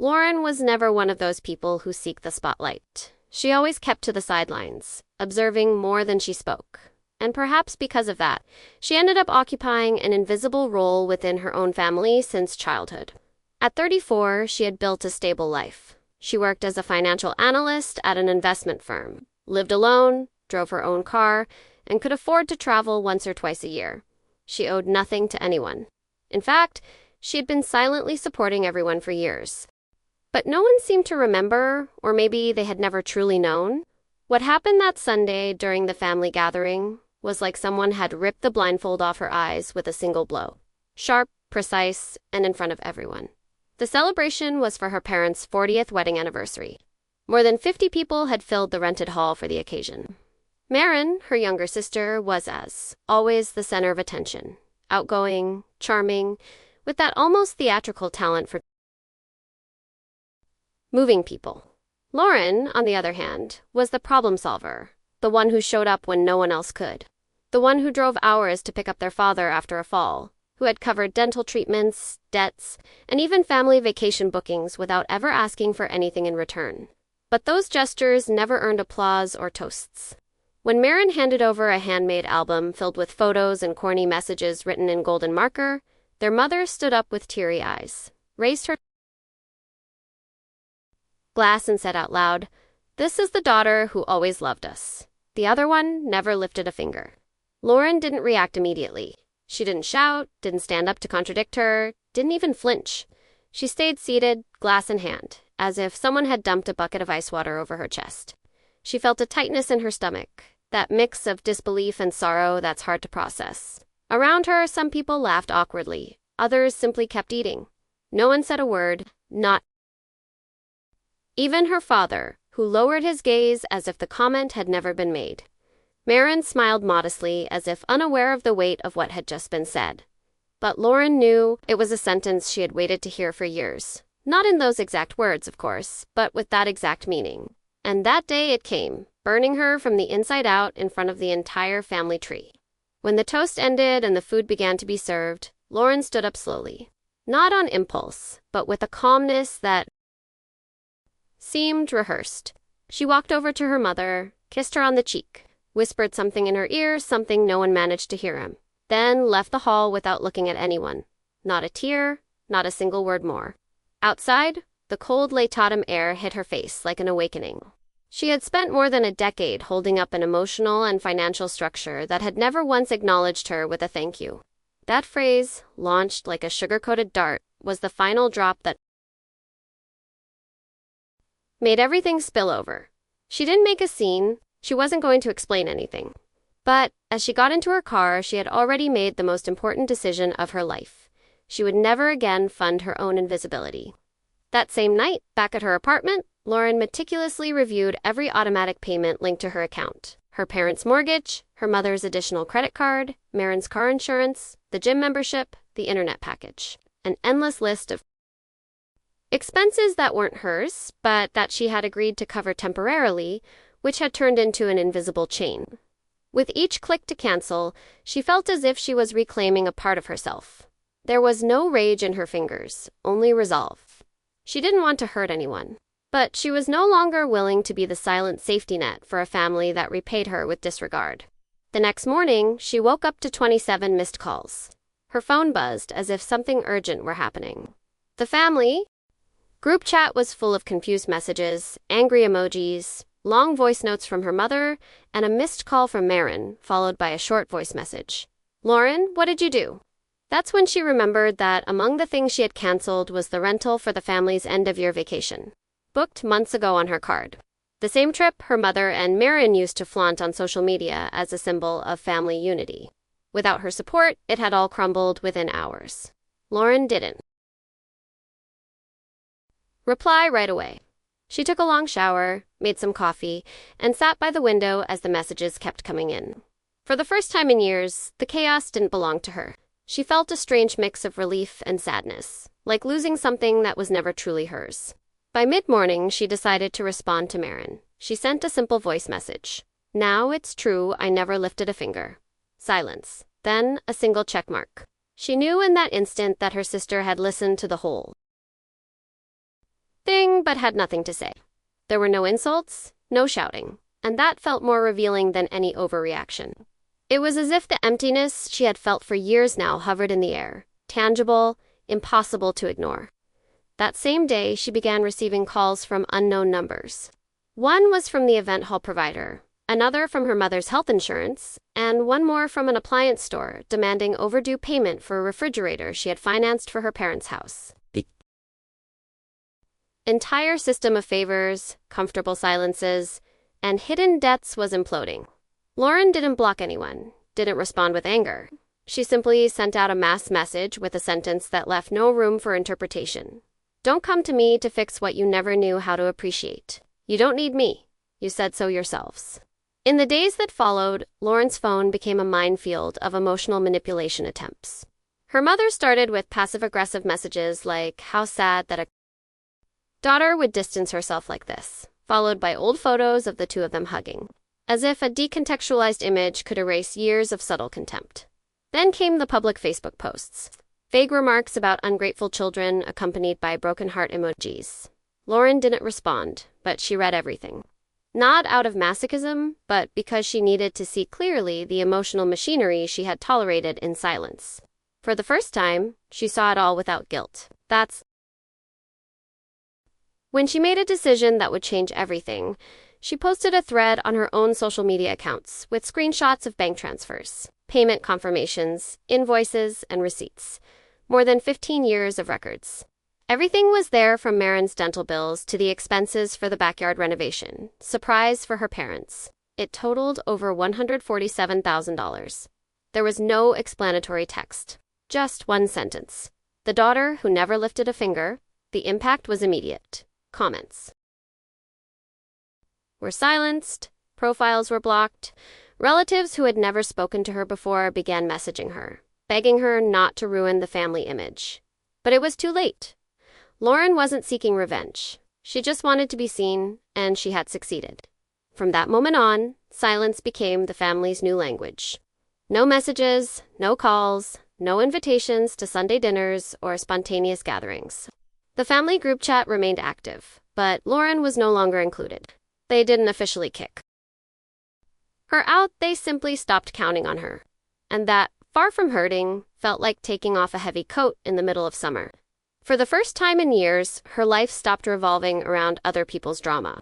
Lauren was never one of those people who seek the spotlight. She always kept to the sidelines, observing more than she spoke. And perhaps because of that, she ended up occupying an invisible role within her own family since childhood. At 34, she had built a stable life. She worked as a financial analyst at an investment firm, lived alone, drove her own car, and could afford to travel once or twice a year. She owed nothing to anyone. In fact, she had been silently supporting everyone for years. But no one seemed to remember, or maybe they had never truly known. What happened that Sunday during the family gathering was like someone had ripped the blindfold off her eyes with a single blow. Sharp, precise, and in front of everyone. The celebration was for her parents' 40th wedding anniversary. More than 50 people had filled the rented hall for the occasion. Marin, her younger sister, was as always the center of attention. Outgoing, charming, with that almost theatrical talent for moving people. Lauren, on the other hand, was the problem solver, the one who showed up when no one else could. The one who drove hours to pick up their father after a fall, who had covered dental treatments, debts, and even family vacation bookings without ever asking for anything in return. But those gestures never earned applause or toasts. When Marin handed over a handmade album filled with photos and corny messages written in golden marker, their mother stood up with teary eyes, raised her glass and said out loud, "This is the daughter who always loved us." The other one never lifted a finger. Lauren didn't react immediately. She didn't shout, didn't stand up to contradict her, didn't even flinch. She stayed seated, glass in hand, as if someone had dumped a bucket of ice water over her chest. She felt a tightness in her stomach, that mix of disbelief and sorrow that's hard to process. Around her, some people laughed awkwardly. Others simply kept eating. No one said a word, not even her father, who lowered his gaze as if the comment had never been made. Marin smiled modestly, as if unaware of the weight of what had just been said. But Lauren knew it was a sentence she had waited to hear for years. Not in those exact words, of course, but with that exact meaning. And that day it came, burning her from the inside out in front of the entire family tree. When the toast ended and the food began to be served, Lauren stood up slowly. Not on impulse, but with a calmness that seemed rehearsed. She walked over to her mother, kissed her on the cheek, whispered something in her ear, something no one managed to hear him, then left the hall without looking at anyone. Not a tear, not a single word more. Outside, the cold late autumn air hit her face like an awakening. She had spent more than a decade holding up an emotional and financial structure that had never once acknowledged her with a thank you. That phrase, launched like a sugar-coated dart, was the final drop that made everything spill over. She didn't make a scene. She wasn't going to explain anything. But as she got into her car, she had already made the most important decision of her life. She would never again fund her own invisibility. That same night, back at her apartment, Lauren meticulously reviewed every automatic payment linked to her account. Her parents' mortgage, her mother's additional credit card, Marin's car insurance, the gym membership, the internet package. An endless list of expenses that weren't hers, but that she had agreed to cover temporarily, which had turned into an invisible chain. With each click to cancel, she felt as if she was reclaiming a part of herself. There was no rage in her fingers, only resolve. She didn't want to hurt anyone, but she was no longer willing to be the silent safety net for a family that repaid her with disregard. The next morning, she woke up to 27 missed calls. Her phone buzzed as if something urgent were happening. The family group chat was full of confused messages, angry emojis, long voice notes from her mother, and a missed call from Marin, followed by a short voice message. "Lauren, what did you do?" That's when she remembered that among the things she had canceled was the rental for the family's end-of-year vacation, booked months ago on her card. The same trip her mother and Marin used to flaunt on social media as a symbol of family unity. Without her support, it had all crumbled within hours. Lauren didn't reply right away. She took a long shower, made some coffee, and sat by the window as the messages kept coming in. For the first time in years, the chaos didn't belong to her. She felt a strange mix of relief and sadness, like losing something that was never truly hers. By mid-morning, she decided to respond to Marin. She sent a simple voice message. "Now it's true, I never lifted a finger." Silence. Then a single checkmark. She knew in that instant that her sister had listened to the whole listening but had nothing to say. There were no insults, no shouting, and that felt more revealing than any overreaction. It was as if the emptiness she had felt for years now hovered in the air, tangible, impossible to ignore. That same day, she began receiving calls from unknown numbers. One was from the event hall provider, another from her mother's health insurance, and one more from an appliance store demanding overdue payment for a refrigerator she had financed for her parents' house. The entire system of favors, comfortable silences, and hidden debts was imploding. Lauren didn't block anyone, didn't respond with anger. She simply sent out a mass message with a sentence that left no room for interpretation. "Don't come to me to fix what you never knew how to appreciate. You don't need me. You said so yourselves." In the days that followed, Lauren's phone became a minefield of emotional manipulation attempts. Her mother started with passive-aggressive messages like how sad that a daughter would distance herself like this, followed by old photos of the two of them hugging, as if a decontextualized image could erase years of subtle contempt. Then came the public Facebook posts, vague remarks about ungrateful children accompanied by broken heart emojis. Lauren didn't respond, but she read everything. Not out of masochism, but because she needed to see clearly the emotional machinery she had tolerated in silence. For the first time, she saw it all without guilt. That's when she made a decision that would change everything. She posted a thread on her own social media accounts with screenshots of bank transfers, payment confirmations, invoices, and receipts. More than 15 years of records. Everything was there, from Marin's dental bills to the expenses for the backyard renovation. Surprise for her parents. It totaled over $147,000. There was no explanatory text. Just one sentence. The daughter who never lifted a finger. The impact was immediate. Comments were silenced. Profiles were blocked. Relatives who had never spoken to her before began messaging her, begging her not to ruin the family image. But it was too late. Lauren wasn't seeking revenge. She just wanted to be seen, and she had succeeded. From that moment on, silence became the family's new language. No messages, no calls, no invitations to Sunday dinners or spontaneous gatherings. The family group chat remained active, but Lauren was no longer included. They didn't officially kick her out, they simply stopped counting on her. And that, far from hurting, felt like taking off a heavy coat in the middle of summer. For the first time in years, her life stopped revolving around other people's drama.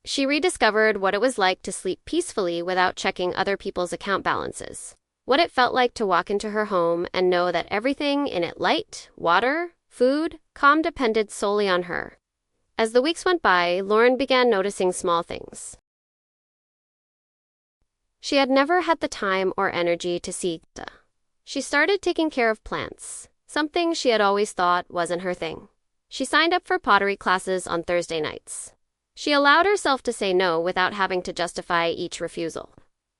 She rediscovered what it was like to sleep peacefully without checking other people's account balances. What it felt like to walk into her home and know that everything in it, light, water, food, calm, depended solely on her. As the weeks went by, Lauren began noticing small things she had never had the time or energy to see. She started taking care of plants, something she had always thought wasn't her thing. She signed up for pottery classes on Thursday nights. She allowed herself to say no without having to justify each refusal.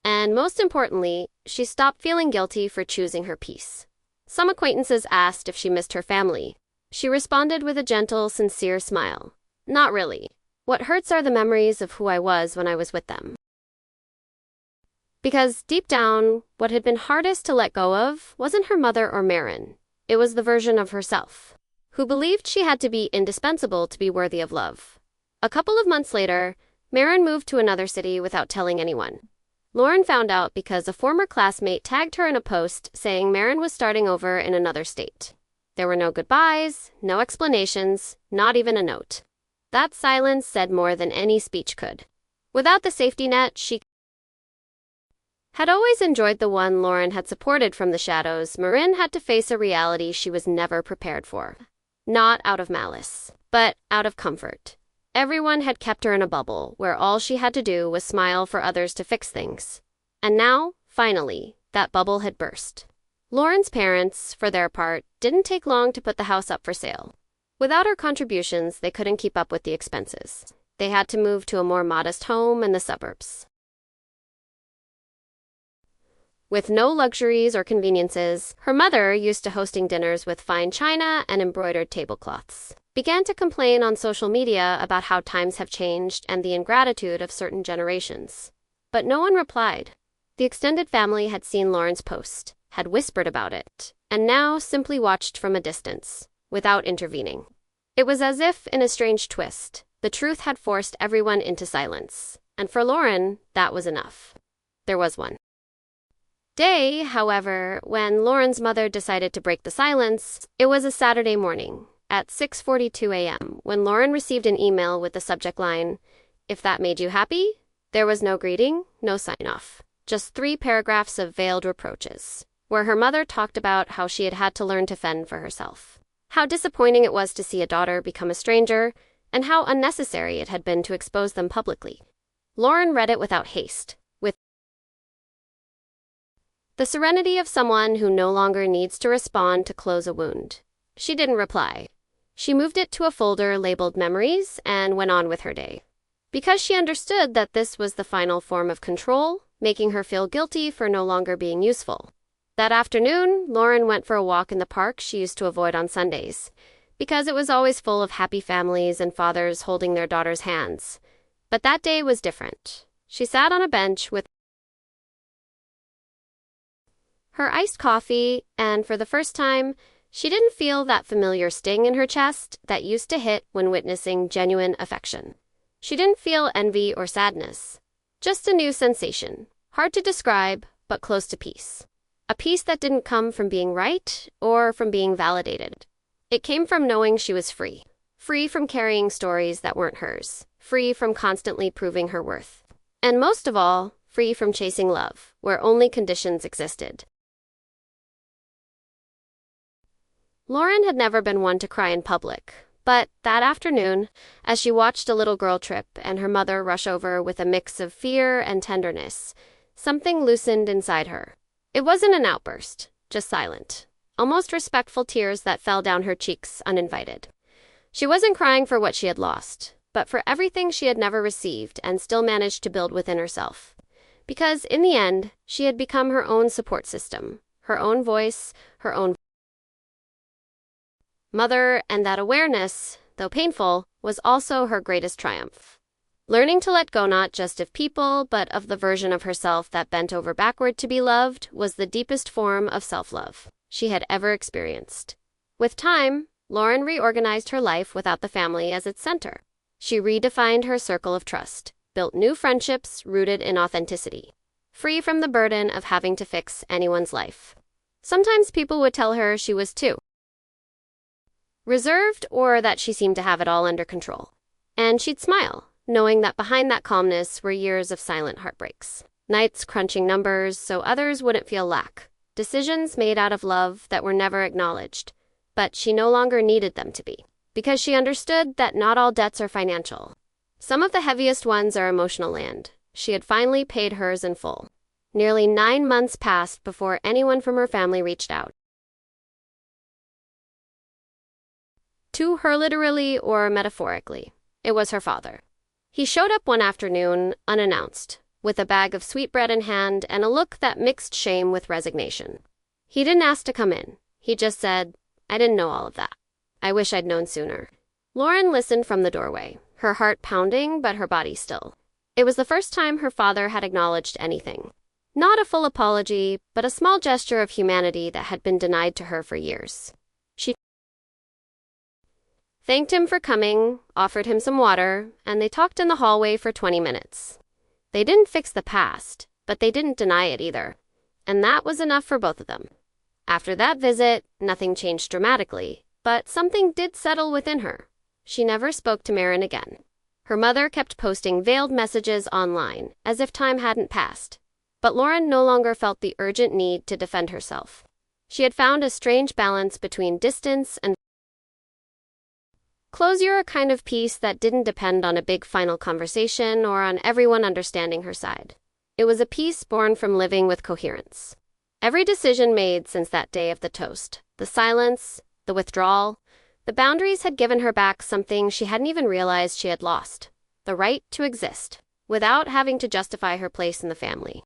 And most importantly, she stopped feeling guilty for choosing her peace. Some acquaintances asked if she missed her family. She responded with a gentle, sincere smile. "Not really. What hurts are the memories of who I was when I was with them." Because deep down, what had been hardest to let go of wasn't her mother or Marin. It was the version of herself, who believed she had to be indispensable to be worthy of love. A couple of months later, Marin moved to another city without telling anyone. Lauren found out because a former classmate tagged her in a post saying Marin was starting over in another state. There were no goodbyes, no explanations, not even a note. That silence said more than any speech could. Without the safety net she had always enjoyed, the one Lauren had supported from the shadows, Marin had to face a reality she was never prepared for. Not out of malice, but out of comfort. Everyone had kept her in a bubble where all she had to do was smile for others to fix things. And now, finally, that bubble had burst. Lauren's parents, for their part, didn't take long to put the house up for sale. Without her contributions, they couldn't keep up with the expenses. They had to move to a more modest home in the suburbs. With no luxuries or conveniences, her mother, used to hosting dinners with fine china and embroidered tablecloths, began to complain on social media about how times have changed and the ingratitude of certain generations. But no one replied. The extended family had seen Lauren's post, had whispered about it, and now simply watched from a distance, without intervening. It was as if, in a strange twist, the truth had forced everyone into silence. And for Lauren, that was enough. There was one day, however, when Lauren's mother decided to break the silence. It was a Saturday morning, at 6:42 a.m., when Lauren received an email with the subject line, "If that made you happy?" There was no greeting, no sign-off, just 3 paragraphs of veiled reproaches, where her mother talked about how she had had to learn to fend for herself, how disappointing it was to see a daughter become a stranger, and how unnecessary it had been to expose them publicly. Lauren read it without haste, with the serenity of someone who no longer needs to respond to close a wound. She didn't reply. She moved it to a folder labeled Memories and went on with her day. Because she understood that this was the final form of control, making her feel guilty for no longer being useful. That afternoon, Lauren went for a walk in the park she used to avoid on Sundays, because it was always full of happy families and fathers holding their daughters' hands. But that day was different. She sat on a bench with her iced coffee, and for the first time, she didn't feel that familiar sting in her chest that used to hit when witnessing genuine affection. She didn't feel envy or sadness, just a new sensation, hard to describe, but close to peace. A peace that didn't come from being right or from being validated. It came from knowing she was free. Free from carrying stories that weren't hers. Free from constantly proving her worth. And most of all, free from chasing love, where only conditions existed. Lauren had never been one to cry in public, but that afternoon, as she watched a little girl trip and her mother rush over with a mix of fear and tenderness, something loosened inside her. It wasn't an outburst, just silent, almost respectful tears that fell down her cheeks uninvited. She wasn't crying for what she had lost, but for everything she had never received and still managed to build within herself. Because in the end, she had become her own support system, her own voice, her own mother, and that awareness, though painful, was also her greatest triumph. Learning to let go not just of people, but of the version of herself that bent over backward to be loved was the deepest form of self-love she had ever experienced. With time, Lauren reorganized her life without the family as its center. She redefined her circle of trust, built new friendships rooted in authenticity, free from the burden of having to fix anyone's life. Sometimes people would tell her she was too reserved or that she seemed to have it all under control. And she'd smile, knowing that behind that calmness were years of silent heartbreaks. Nights crunching numbers so others wouldn't feel lack. Decisions made out of love that were never acknowledged. But she no longer needed them to be. Because she understood that not all debts are financial. Some of the heaviest ones are emotional land. She had finally paid hers in full. Nearly 9 months passed before anyone from her family reached out to her, literally or metaphorically. It was her father. He showed up one afternoon, unannounced, with a bag of sweetbread in hand and a look that mixed shame with resignation. He didn't ask to come in. He just said, "I didn't know all of that. I wish I'd known sooner." Lauren listened from the doorway, her heart pounding but her body still. It was the first time her father had acknowledged anything. Not a full apology, but a small gesture of humanity that had been denied to her for years. She thanked him for coming, offered him some water, and they talked in the hallway for 20 minutes. They didn't fix the past, but they didn't deny it either. And that was enough for both of them. After that visit, nothing changed dramatically, but something did settle within her. She never spoke to Marin again. Her mother kept posting veiled messages online, as if time hadn't passed. But Lauren no longer felt the urgent need to defend herself. She had found a strange balance between distance and closure, a kind of peace that didn't depend on a big final conversation or on everyone understanding her side. It was a peace born from living with coherence. Every decision made since that day of the toast, the silence, the withdrawal, the boundaries had given her back something she hadn't even realized she had lost: the right to exist, without having to justify her place in the family.